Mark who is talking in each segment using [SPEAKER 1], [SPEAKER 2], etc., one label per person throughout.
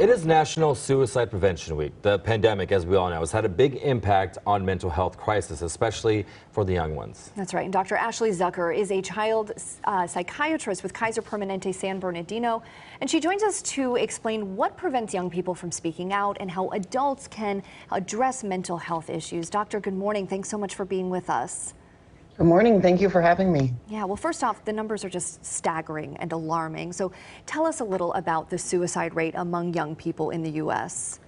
[SPEAKER 1] It is National Suicide Prevention Week. The pandemic, as we all know, has had a big impact on mental health crisis, especially for the young ones.
[SPEAKER 2] That's right. And Dr. Ashley Zucker is a child psychiatrist with Kaiser Permanente San Bernardino, and she joins us to explain what prevents young people from speaking out and how adults can address mental health issues. Doctor, good morning. Thanks so much for being with us.
[SPEAKER 3] Good morning. Thank you for having me.
[SPEAKER 2] Yeah, well, first off, the numbers are just staggering and alarming. So tell us a little about the suicide rate among young people in the U.S.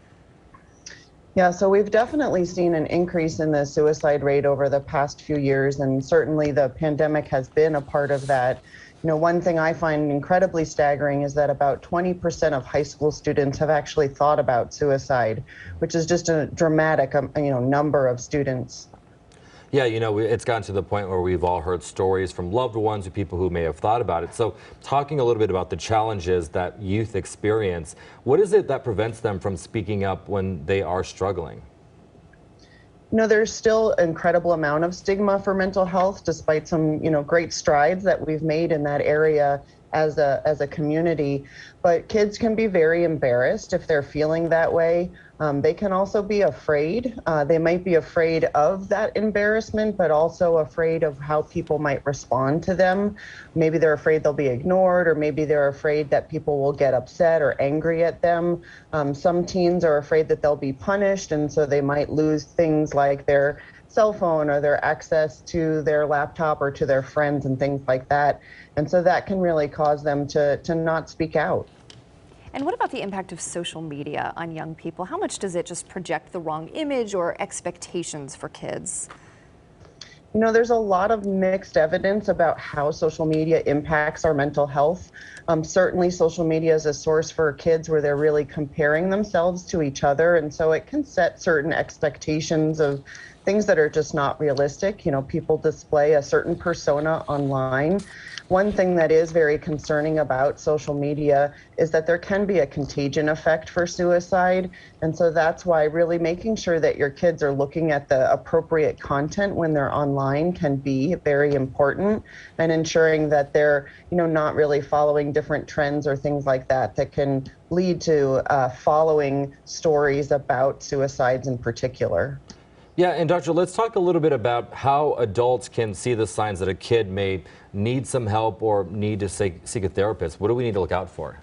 [SPEAKER 3] Yeah, so we've definitely seen an increase in the suicide rate over the past few years, and certainly the pandemic has been a part of that. You know, one thing I find incredibly staggering is that about 20% of high school students have actually thought about suicide, which is just a dramatic, number of students.
[SPEAKER 1] Yeah, it's gotten to the point where we've all heard stories from loved ones or people who may have thought about it. So talking a little bit about the challenges that youth experience, what is it that prevents them from speaking up when they are struggling?
[SPEAKER 3] You know, there's still an incredible amount of stigma for mental health, despite some, great strides that we've made in that area as a community. But kids can be very embarrassed if they're feeling that way. They can also be afraid. They might be afraid of that embarrassment, but also afraid of how people might respond to them. Maybe they're afraid they'll be ignored, or maybe they're afraid that people will get upset or angry at them. Some teens are afraid that they'll be punished, and so they might lose things like their cell phone or their access to their laptop or to their friends and things like that. And so that can really cause them to not speak out.
[SPEAKER 2] And what about the impact of social media on young people? How much does it just project the wrong image or expectations for kids?
[SPEAKER 3] You know, there's a lot of mixed evidence about how social media impacts our mental health. Certainly, social media is a source for kids where they're really comparing themselves to each other. And so it can set certain expectations of things that are just not realistic. You know, people display a certain persona online. One thing that is very concerning about social media is that there can be a contagion effect for suicide. And so that's why really making sure that your kids are looking at the appropriate content when they're online can be very important, and ensuring that they're, not really following different trends or things like that that can lead to following stories about suicides in particular.
[SPEAKER 1] Yeah, and Doctor, let's talk a little bit about how adults can see the signs that a kid may need some help or need to seek a therapist. What do we need to look out for?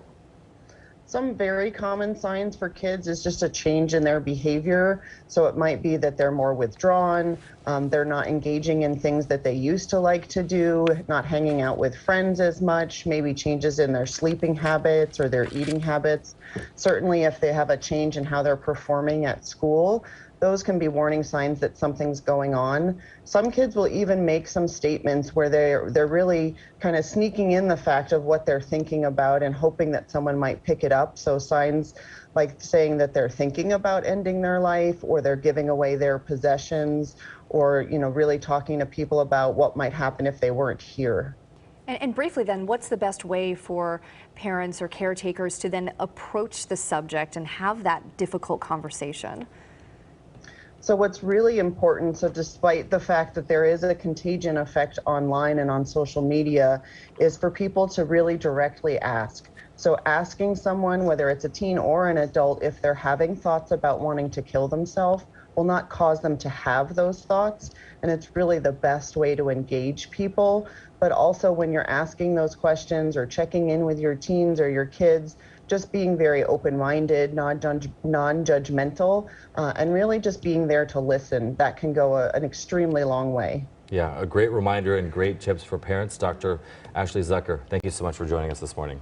[SPEAKER 3] Some very common signs for kids is just a change in their behavior. So it might be that they're more withdrawn, they're not engaging in things that they used to like to do, not hanging out with friends as much, maybe changes in their sleeping habits or their eating habits. Certainly if they have a change in how they're performing at school, those can be warning signs that something's going on. Some kids will even make some statements where they're really kind of sneaking in the fact of what they're thinking about and hoping that someone might pick it up. So signs like saying that they're thinking about ending their life, or they're giving away their possessions, or really talking to people about what might happen if they weren't here.
[SPEAKER 2] And briefly then, what's the best way for parents or caretakers to then approach the subject and have that difficult conversation?
[SPEAKER 3] So what's really important, so despite the fact that there is a contagion effect online and on social media, is for people to really directly ask. So asking someone, whether it's a teen or an adult, if they're having thoughts about wanting to kill themselves, will not cause them to have those thoughts. And it's really the best way to engage people. But also when you're asking those questions or checking in with your teens or your kids, just being very open-minded, non-judgmental, and really just being there to listen. That can go an extremely long way.
[SPEAKER 1] Yeah, a great reminder and great tips for parents. Dr. Ashley Zucker, thank you so much for joining us this morning.